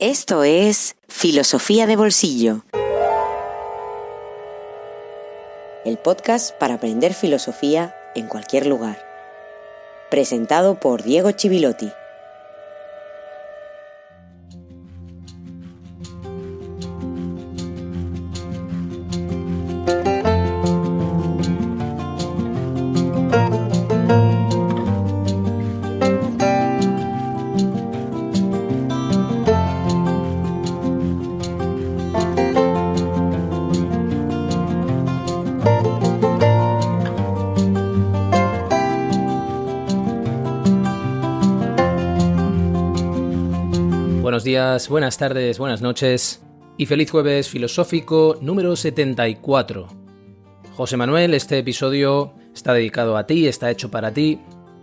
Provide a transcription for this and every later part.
Esto es Filosofía de Bolsillo, el podcast para aprender filosofía en cualquier lugar. Presentado por Diego Chivilotti. Buenos días, buenas tardes, buenas noches y feliz jueves filosófico número 74. José Manuel, este episodio está dedicado a ti, está hecho para ti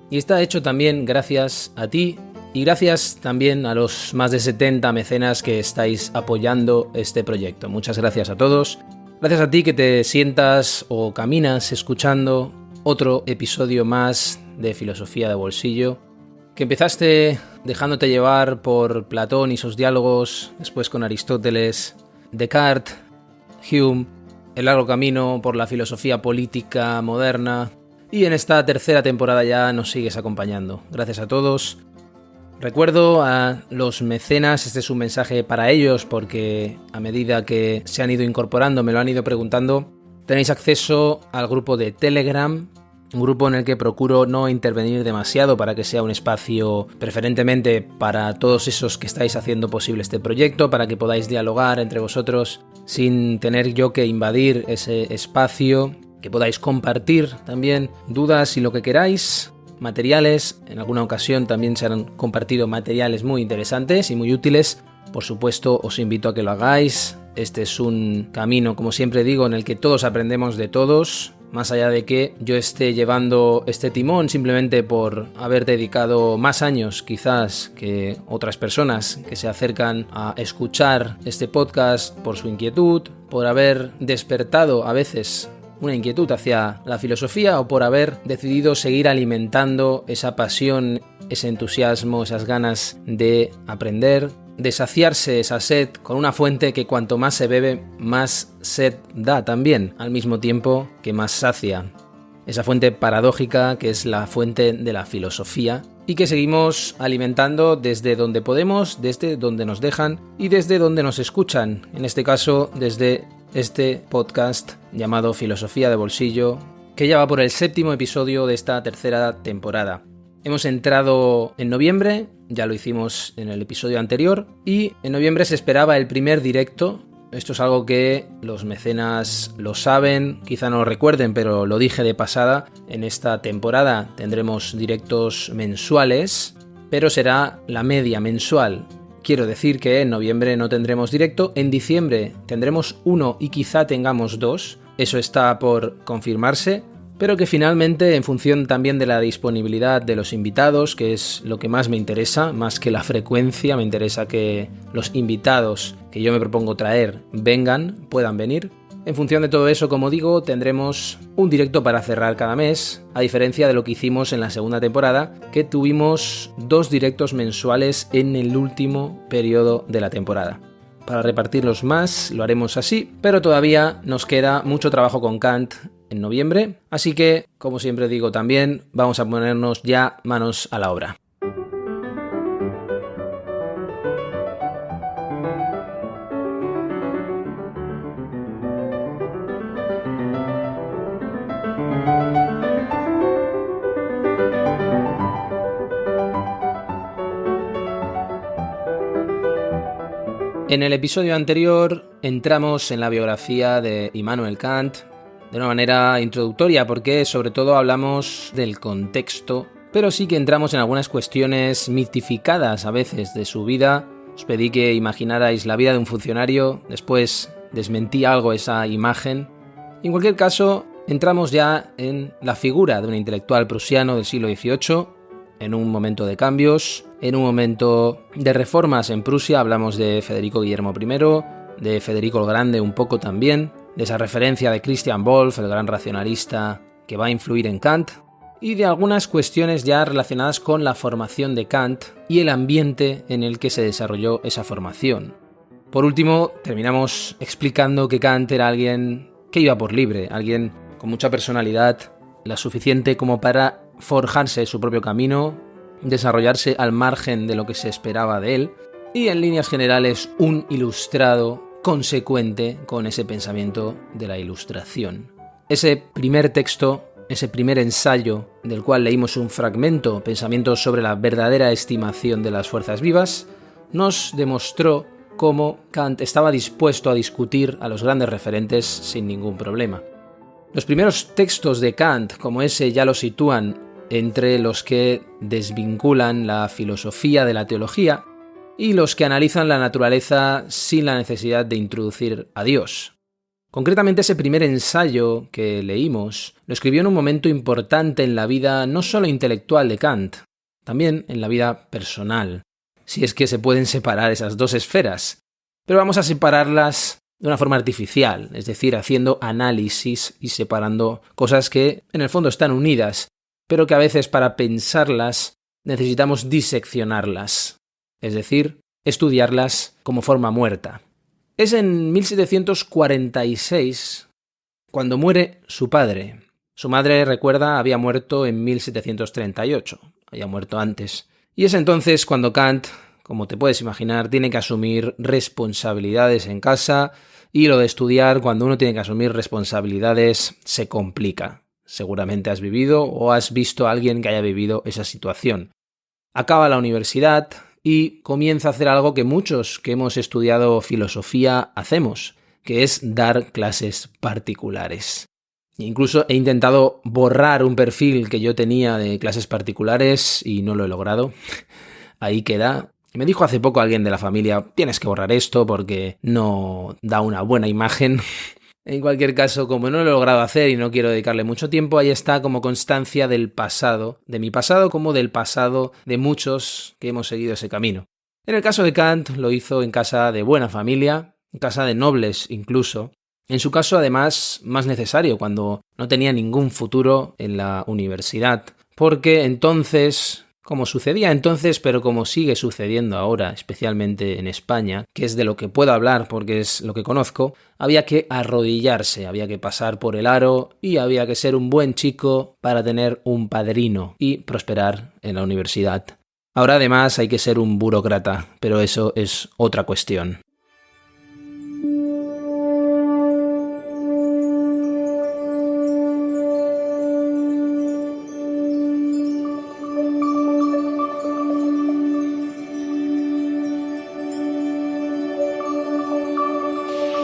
y está hecho también gracias a ti y gracias también a los más de 70 mecenas que estáis apoyando este proyecto. Muchas gracias a todos. Gracias a ti que te sientas o caminas escuchando otro episodio más de Filosofía de Bolsillo, que empezaste dejándote llevar por Platón y sus diálogos, después con Aristóteles, Descartes, Hume, el largo camino por la filosofía política moderna, y en esta tercera temporada ya nos sigues acompañando. Gracias a todos. Recuerdo a los mecenas, este es un mensaje para ellos porque a medida que se han ido incorporando, me lo han ido preguntando, tenéis acceso al grupo de Telegram, un grupo en el que procuro no intervenir demasiado para que sea un espacio preferentemente para todos esos que estáis haciendo posible este proyecto, para que podáis dialogar entre vosotros sin tener yo que invadir ese espacio, que podáis compartir también dudas y lo que queráis, materiales. En alguna ocasión también se han compartido materiales muy interesantes y muy útiles. Por supuesto, os invito a que lo hagáis. Este es un camino, como siempre digo, en el que todos aprendemos de todos. Más allá de que yo esté llevando este timón simplemente por haber dedicado más años quizás que otras personas que se acercan a escuchar este podcast por su inquietud, por haber despertado a veces una inquietud hacia la filosofía o por haber decidido seguir alimentando esa pasión, ese entusiasmo, esas ganas de aprender, de saciarse esa sed con una fuente que cuanto más se bebe, más sed da también, al mismo tiempo que más sacia. Esa fuente paradójica que es la fuente de la filosofía y que seguimos alimentando desde donde podemos, desde donde nos dejan y desde donde nos escuchan. En este caso, desde este podcast llamado Filosofía de Bolsillo, que ya va por el 7º episodio de esta tercera temporada. Hemos entrado en noviembre, ya lo hicimos en el episodio anterior, y en noviembre se esperaba el primer directo. Esto es algo que los mecenas lo saben, quizá no lo recuerden, pero lo dije de pasada. En esta temporada tendremos directos mensuales, pero será la media mensual. Quiero decir que en noviembre no tendremos directo, en diciembre tendremos uno y quizá tengamos dos, eso está por confirmarse. Pero que finalmente, en función también de la disponibilidad de los invitados, que es lo que más me interesa, más que la frecuencia, me interesa que los invitados que yo me propongo traer vengan, puedan venir. En función de todo eso, como digo, tendremos un directo para cerrar cada mes, a diferencia de lo que hicimos en la segunda temporada, que tuvimos 2 directos mensuales en el último periodo de la temporada. Para repartirlos más, lo haremos así, pero todavía nos queda mucho trabajo con Kant en noviembre, así que, como siempre digo también, vamos a ponernos ya manos a la obra. En el episodio anterior entramos en la biografía de Immanuel Kant de una manera introductoria porque sobre todo hablamos del contexto, pero sí que entramos en algunas cuestiones mitificadas a veces de su vida. Os pedí que imaginarais la vida de un funcionario, después desmentí algo esa imagen. En cualquier caso, entramos ya en la figura de un intelectual prusiano del siglo XVIII, en un momento de cambios, en un momento de reformas en Prusia. Hablamos de Federico Guillermo I, de Federico el Grande un poco también, de esa referencia de Christian Wolff, el gran racionalista que va a influir en Kant. y de algunas cuestiones ya relacionadas con la formación de Kant y el ambiente en el que se desarrolló esa formación. Por último, terminamos explicando que Kant era alguien que iba por libre, alguien con mucha personalidad, la suficiente como para forjarse su propio camino, desarrollarse al margen de lo que se esperaba de él, y en líneas generales un ilustrado consecuente con ese pensamiento de la Ilustración. Ese primer texto, ese primer ensayo del cual leímos un fragmento, Pensamientos sobre la verdadera estimación de las fuerzas vivas, nos demostró cómo Kant estaba dispuesto a discutir a los grandes referentes sin ningún problema. Los primeros textos de Kant, como ese, ya lo sitúan entre los que desvinculan la filosofía de la teología y los que analizan la naturaleza sin la necesidad de introducir a Dios. Concretamente, ese primer ensayo que leímos lo escribió en un momento importante en la vida no solo intelectual de Kant, también en la vida personal, si es que se pueden separar esas dos esferas. Pero vamos a separarlas de una forma artificial, es decir, haciendo análisis y separando cosas que en el fondo están unidas, pero que a veces para pensarlas necesitamos diseccionarlas, es decir, estudiarlas como forma muerta. Es en 1746 cuando muere su padre. Su madre, recuerda, había muerto en 1738, había muerto antes. Y es entonces cuando Kant, como te puedes imaginar, tiene que asumir responsabilidades en casa, y lo de estudiar, cuando uno tiene que asumir responsabilidades, se complica. Seguramente has vivido o has visto a alguien que haya vivido esa situación. Acaba la universidad y comienza a hacer algo que muchos que hemos estudiado filosofía hacemos, que es dar clases particulares. Incluso he intentado borrar un perfil que yo tenía de clases particulares y no lo he logrado. Ahí queda. Me dijo hace poco alguien de la familia, tienes que borrar esto porque no da una buena imagen. En cualquier caso, como no lo he logrado hacer y no quiero dedicarle mucho tiempo, ahí está como constancia del pasado, de mi pasado como del pasado de muchos que hemos seguido ese camino. En el caso de Kant lo hizo en casa de buena familia, en casa de nobles incluso. En su caso, además, más necesario cuando no tenía ningún futuro en la universidad, porque entonces, como sucedía entonces, pero como sigue sucediendo ahora, especialmente en España, que es de lo que puedo hablar porque es lo que conozco, había que arrodillarse, había que pasar por el aro y había que ser un buen chico para tener un padrino y prosperar en la universidad. Ahora además hay que ser un burócrata, pero eso es otra cuestión.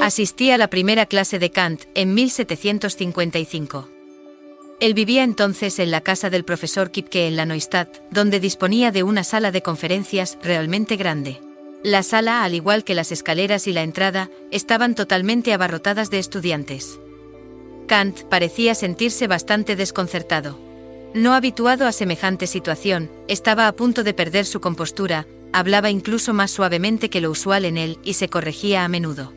Asistí a la primera clase de Kant en 1755. Él vivía entonces en la casa del profesor Kipke en la Neustadt, donde disponía de una sala de conferencias realmente grande. La sala, al igual que las escaleras y la entrada, estaban totalmente abarrotadas de estudiantes. Kant parecía sentirse bastante desconcertado. No habituado a semejante situación, estaba a punto de perder su compostura, hablaba incluso más suavemente que lo usual en él y se corregía a menudo.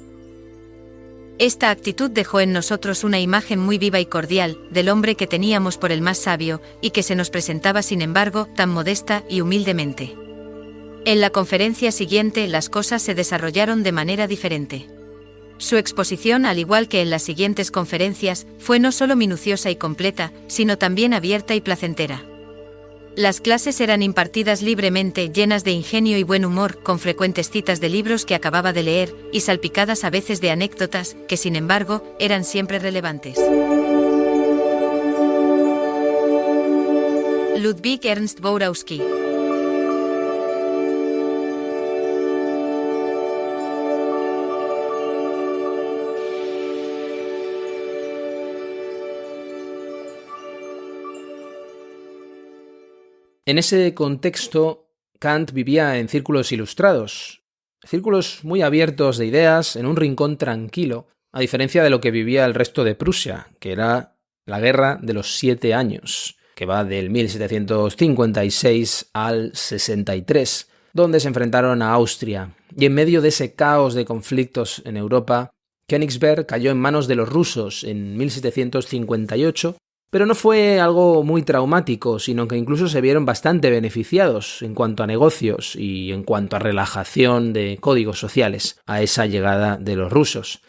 Esta actitud dejó en nosotros una imagen muy viva y cordial del hombre que teníamos por el más sabio y que se nos presentaba sin embargo tan modesta y humildemente. En la conferencia siguiente las cosas se desarrollaron de manera diferente. Su exposición, al igual que en las siguientes conferencias, fue no solo minuciosa y completa, sino también abierta y placentera. Las clases eran impartidas libremente, llenas de ingenio y buen humor, con frecuentes citas de libros que acababa de leer, y salpicadas a veces de anécdotas, que sin embargo, eran siempre relevantes. Ludwig Ernst Borowski. En ese contexto, Kant vivía en círculos ilustrados, círculos muy abiertos de ideas, en un rincón tranquilo, a diferencia de lo que vivía el resto de Prusia, que era la Guerra de los 7 años, que va del 1756 al 63, donde se enfrentaron a Austria. Y en medio de ese caos de conflictos en Europa, Königsberg cayó en manos de los rusos en 1758, Pero no fue algo muy traumático, sino que incluso se vieron bastante beneficiados en cuanto a negocios y en cuanto a relajación de códigos sociales a esa llegada de los rusos.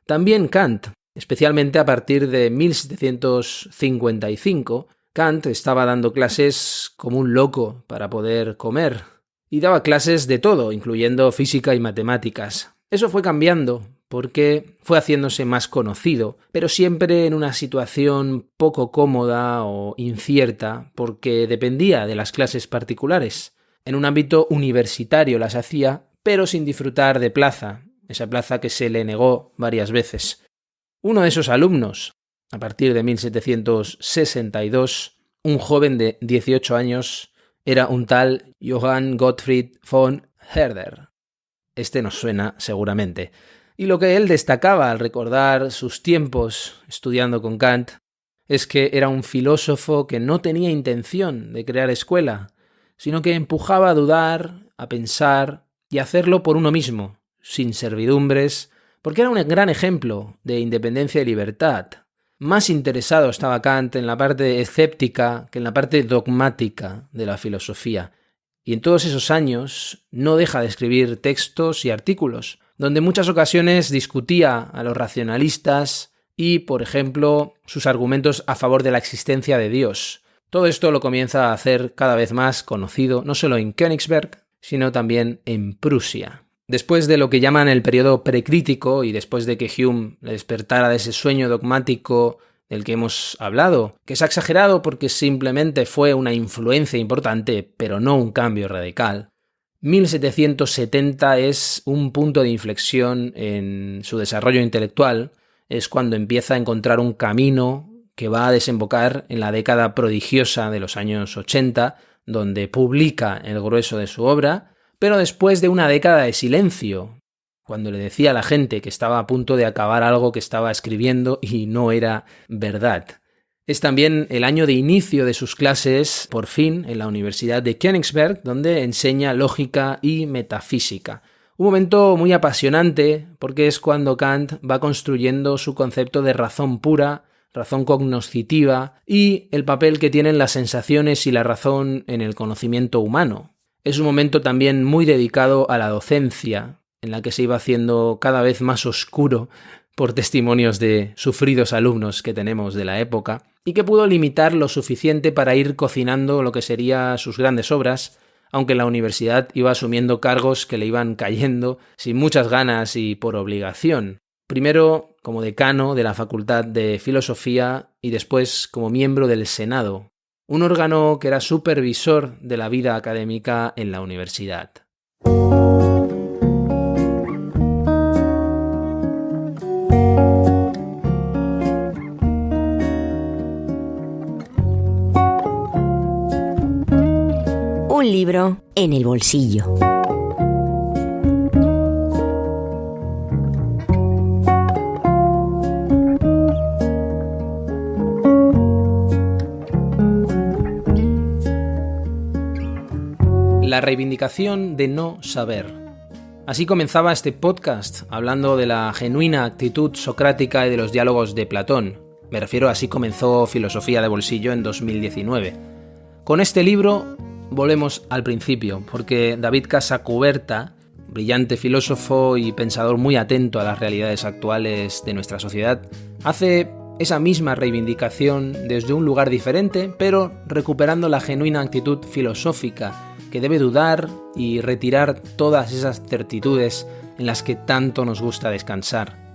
También Kant, especialmente a partir de 1755, Kant estaba dando clases como un loco para poder comer, y daba clases de todo, incluyendo física y matemáticas. Eso fue cambiando, porque fue haciéndose más conocido, pero siempre en una situación poco cómoda o incierta, porque dependía de las clases particulares. En un ámbito universitario las hacía, pero sin disfrutar de plaza, esa plaza que se le negó varias veces. Uno de esos alumnos, a partir de 1762, un joven de 18 años, era un tal Johann Gottfried von Herder. Este nos suena seguramente. Y lo que él destacaba al recordar sus tiempos estudiando con Kant es que era un filósofo que no tenía intención de crear escuela, sino que empujaba a dudar, a pensar y a hacerlo por uno mismo, sin servidumbres, porque era un gran ejemplo de independencia y libertad. Más interesado estaba Kant en la parte escéptica que en la parte dogmática de la filosofía. Y en todos esos años no deja de escribir textos y artículos, donde en muchas ocasiones discutía a los racionalistas y, por ejemplo, sus argumentos a favor de la existencia de Dios. Todo esto lo comienza a hacer cada vez más conocido, no solo en Königsberg, sino también en Prusia. Después de lo que llaman el periodo precrítico y después de que Hume le despertara de ese sueño dogmático del que hemos hablado, que es exagerado porque simplemente fue una influencia importante, pero no un cambio radical, 1770 es un punto de inflexión en su desarrollo intelectual, es cuando empieza a encontrar un camino que va a desembocar en la década prodigiosa de los años 80, donde publica el grueso de su obra, pero después de una década de silencio, cuando le decía a la gente que estaba a punto de acabar algo que estaba escribiendo y no era verdad. Es también el año de inicio de sus clases, por fin, en la Universidad de Königsberg, donde enseña lógica y metafísica. Un momento muy apasionante, porque es cuando Kant va construyendo su concepto de razón pura, razón cognoscitiva y el papel que tienen las sensaciones y la razón en el conocimiento humano. Es un momento también muy dedicado a la docencia, en la que se iba haciendo cada vez más oscuro por testimonios de sufridos alumnos que tenemos de la época, y que pudo limitar lo suficiente para ir cocinando lo que serían sus grandes obras, aunque la universidad iba asumiendo cargos que le iban cayendo sin muchas ganas y por obligación. Primero como decano de la Facultad de Filosofía y después como miembro del Senado, un órgano que era supervisor de la vida académica en la universidad. Un libro en el bolsillo. La reivindicación de no saber. Así comenzaba este podcast, hablando de la genuina actitud socrática y de los diálogos de Platón. Me refiero a así comenzó Filosofía de Bolsillo en 2019. Con este libro volvemos al principio, porque David Casacuberta, brillante filósofo y pensador muy atento a las realidades actuales de nuestra sociedad, hace esa misma reivindicación desde un lugar diferente, pero recuperando la genuina actitud filosófica que debe dudar y retirar todas esas certitudes en las que tanto nos gusta descansar.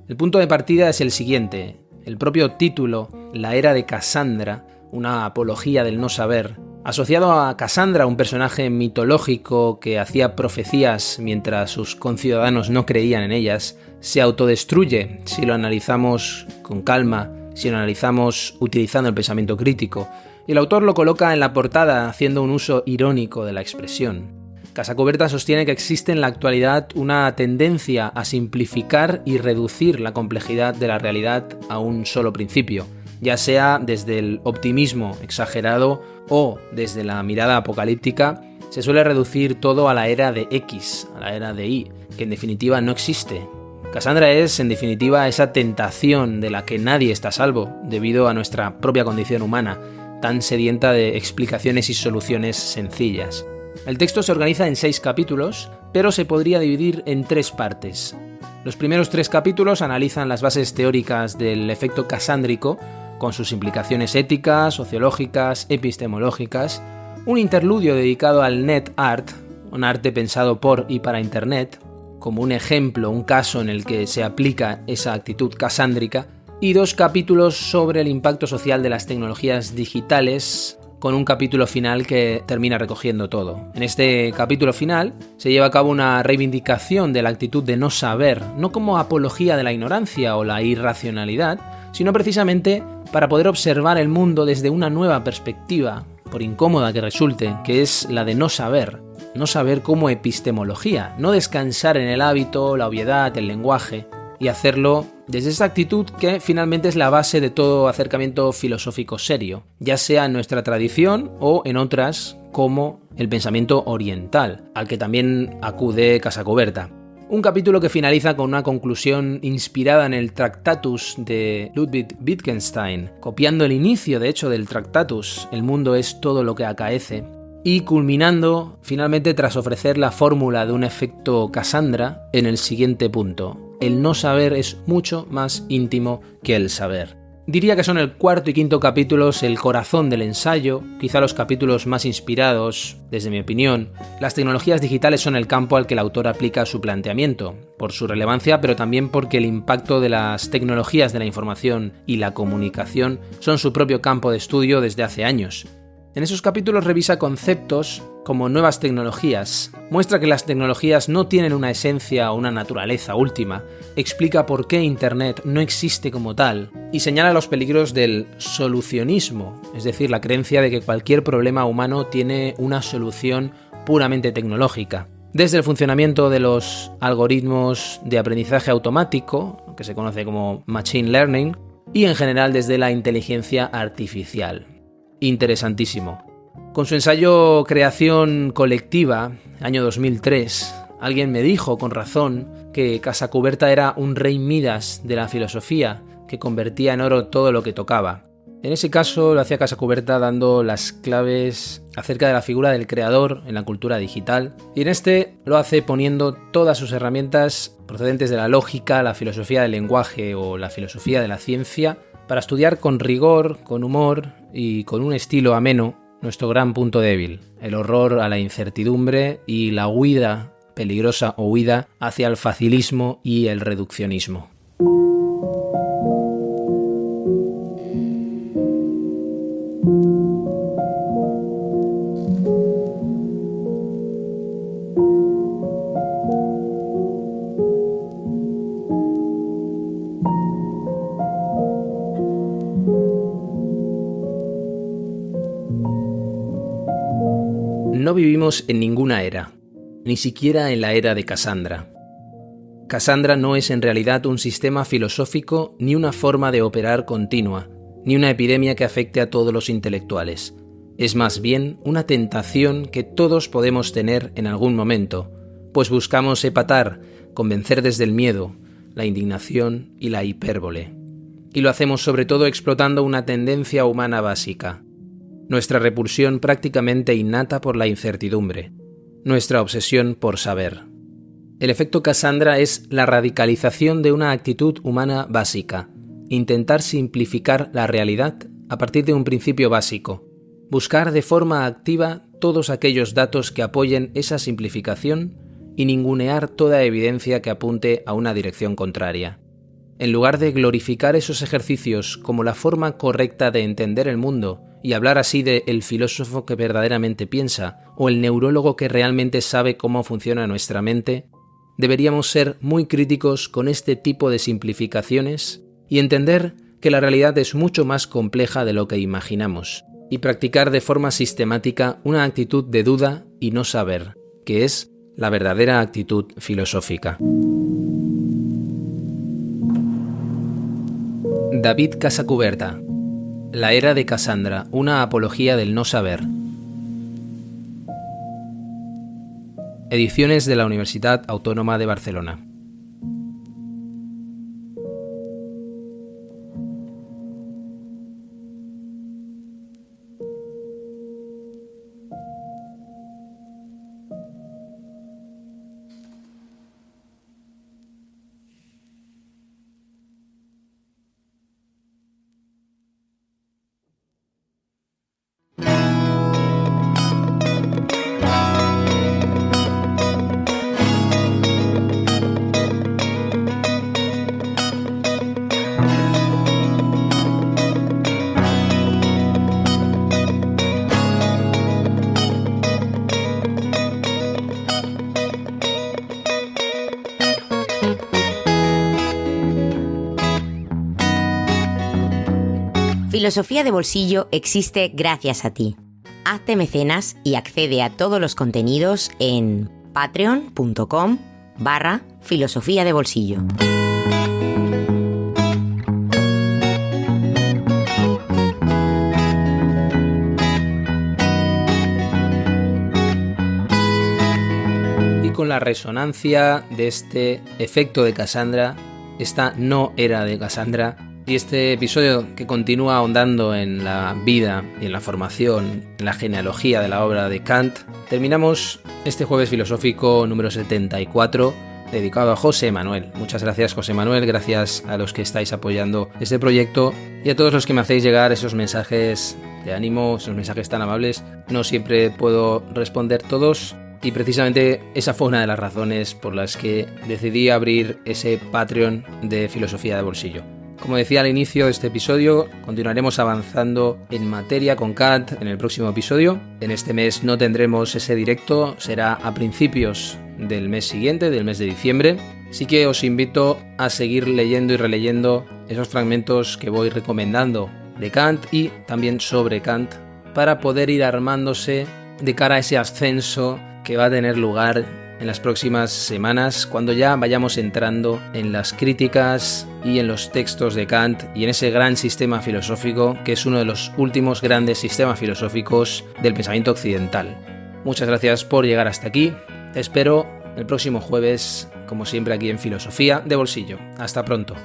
El punto de partida es el siguiente. El propio título, La era de Casandra, una apología del no saber, asociado a Casandra, un personaje mitológico que hacía profecías mientras sus conciudadanos no creían en ellas, se autodestruye si lo analizamos con calma, si lo analizamos utilizando el pensamiento crítico. Y el autor lo coloca en la portada haciendo un uso irónico de la expresión. Casacuberta sostiene que existe en la actualidad una tendencia a simplificar y reducir la complejidad de la realidad a un solo principio, ya sea desde el optimismo exagerado o desde la mirada apocalíptica. Se suele reducir todo a la era de X, a la era de Y, que en definitiva no existe, Cassandra es, en definitiva, esa tentación de la que nadie está a salvo, debido a nuestra propia condición humana, tan sedienta de explicaciones y soluciones sencillas. El texto se organiza en 6 capítulos, pero se podría dividir en 3 partes. Los primeros 3 capítulos analizan las bases teóricas del efecto casándrico, con sus implicaciones éticas, sociológicas, epistemológicas, un interludio dedicado al net art, un arte pensado por y para Internet, como un ejemplo, un caso en el que se aplica esa actitud casándrica, y 2 capítulos sobre el impacto social de las tecnologías digitales, con un capítulo final que termina recogiendo todo. En este capítulo final se lleva a cabo una reivindicación de la actitud de no saber, no como apología de la ignorancia o la irracionalidad, sino precisamente para poder observar el mundo desde una nueva perspectiva, por incómoda que resulte, que es la de no saber como epistemología, no descansar en el hábito, la obviedad, el lenguaje, y hacerlo desde esa actitud que finalmente es la base de todo acercamiento filosófico serio, ya sea en nuestra tradición o en otras como el pensamiento oriental, al que también acude Casacuberta. Un capítulo que finaliza con una conclusión inspirada en el Tractatus de Ludwig Wittgenstein, copiando el inicio de hecho del Tractatus, el mundo es todo lo que acaece, y culminando finalmente tras ofrecer la fórmula de un efecto Cassandra en el siguiente punto: el no saber es mucho más íntimo que el saber. Diría que son el 4º y 5º capítulos el corazón del ensayo, quizá los capítulos más inspirados, desde mi opinión. Las tecnologías digitales son el campo al que el autor aplica su planteamiento, por su relevancia, pero también porque el impacto de las tecnologías de la información y la comunicación son su propio campo de estudio desde hace años. En esos capítulos revisa conceptos como nuevas tecnologías, muestra que las tecnologías no tienen una esencia o una naturaleza última, explica por qué Internet no existe como tal y señala los peligros del solucionismo, es decir, la creencia de que cualquier problema humano tiene una solución puramente tecnológica. Desde el funcionamiento de los algoritmos de aprendizaje automático, que se conoce como Machine Learning, y en general desde la inteligencia artificial. Interesantísimo. Con su ensayo Creación Colectiva, año 2003, alguien me dijo con razón que Casacuberta era un rey Midas de la filosofía que convertía en oro todo lo que tocaba. En ese caso lo hacía Casacuberta dando las claves acerca de la figura del creador en la cultura digital, y en este lo hace poniendo todas sus herramientas procedentes de la lógica, la filosofía del lenguaje o la filosofía de la ciencia para estudiar con rigor, con humor y con un estilo ameno nuestro gran punto débil, el horror a la incertidumbre y la huida, peligrosa huida, hacia el facilismo y el reduccionismo. No vivimos en ninguna era, ni siquiera en la era de Cassandra. Cassandra no es en realidad un sistema filosófico ni una forma de operar continua, ni una epidemia que afecte a todos los intelectuales. Es más bien una tentación que todos podemos tener en algún momento, pues buscamos epatar, convencer desde el miedo, la indignación y la hipérbole. Y lo hacemos sobre todo explotando una tendencia humana básica: nuestra repulsión prácticamente innata por la incertidumbre, nuestra obsesión por saber. El efecto Cassandra es la radicalización de una actitud humana básica, intentar simplificar la realidad a partir de un principio básico, buscar de forma activa todos aquellos datos que apoyen esa simplificación y ningunear toda evidencia que apunte a una dirección contraria. En lugar de glorificar esos ejercicios como la forma correcta de entender el mundo y hablar así de el filósofo que verdaderamente piensa o el neurólogo que realmente sabe cómo funciona nuestra mente, deberíamos ser muy críticos con este tipo de simplificaciones y entender que la realidad es mucho más compleja de lo que imaginamos, y practicar de forma sistemática una actitud de duda y no saber, que es la verdadera actitud filosófica. David Casacuberta, La era de Cassandra, una apología del no saber. Ediciones de la Universidad Autónoma de Barcelona. Filosofía de Bolsillo existe gracias a ti. Hazte mecenas y accede a todos los contenidos en patreon.com/filosofía de bolsillo. Con la resonancia de este efecto de Cassandra, esta no era de Cassandra, y este episodio que continúa ahondando en la vida y en la formación, en la genealogía de la obra de Kant, terminamos este jueves filosófico número 74 dedicado a José Manuel. Muchas gracias, José Manuel, gracias a los que estáis apoyando este proyecto y a todos los que me hacéis llegar esos mensajes de ánimo, esos mensajes tan amables. No siempre puedo responder todos, y precisamente esa fue una de las razones por las que decidí abrir ese Patreon de Filosofía de Bolsillo. Como decía al inicio de este episodio, continuaremos avanzando en materia con Kant en el próximo episodio. En este mes no tendremos ese directo, será a principios del mes siguiente, del mes de diciembre. Así que os invito a seguir leyendo y releyendo esos fragmentos que voy recomendando de Kant y también sobre Kant para poder ir armándose de cara a ese ascenso que va a tener lugar en las próximas semanas cuando ya vayamos entrando en las críticas y en los textos de Kant y en ese gran sistema filosófico que es uno de los últimos grandes sistemas filosóficos del pensamiento occidental. Muchas gracias por llegar hasta aquí. Te espero el próximo jueves, como siempre, aquí en Filosofía de Bolsillo. Hasta pronto.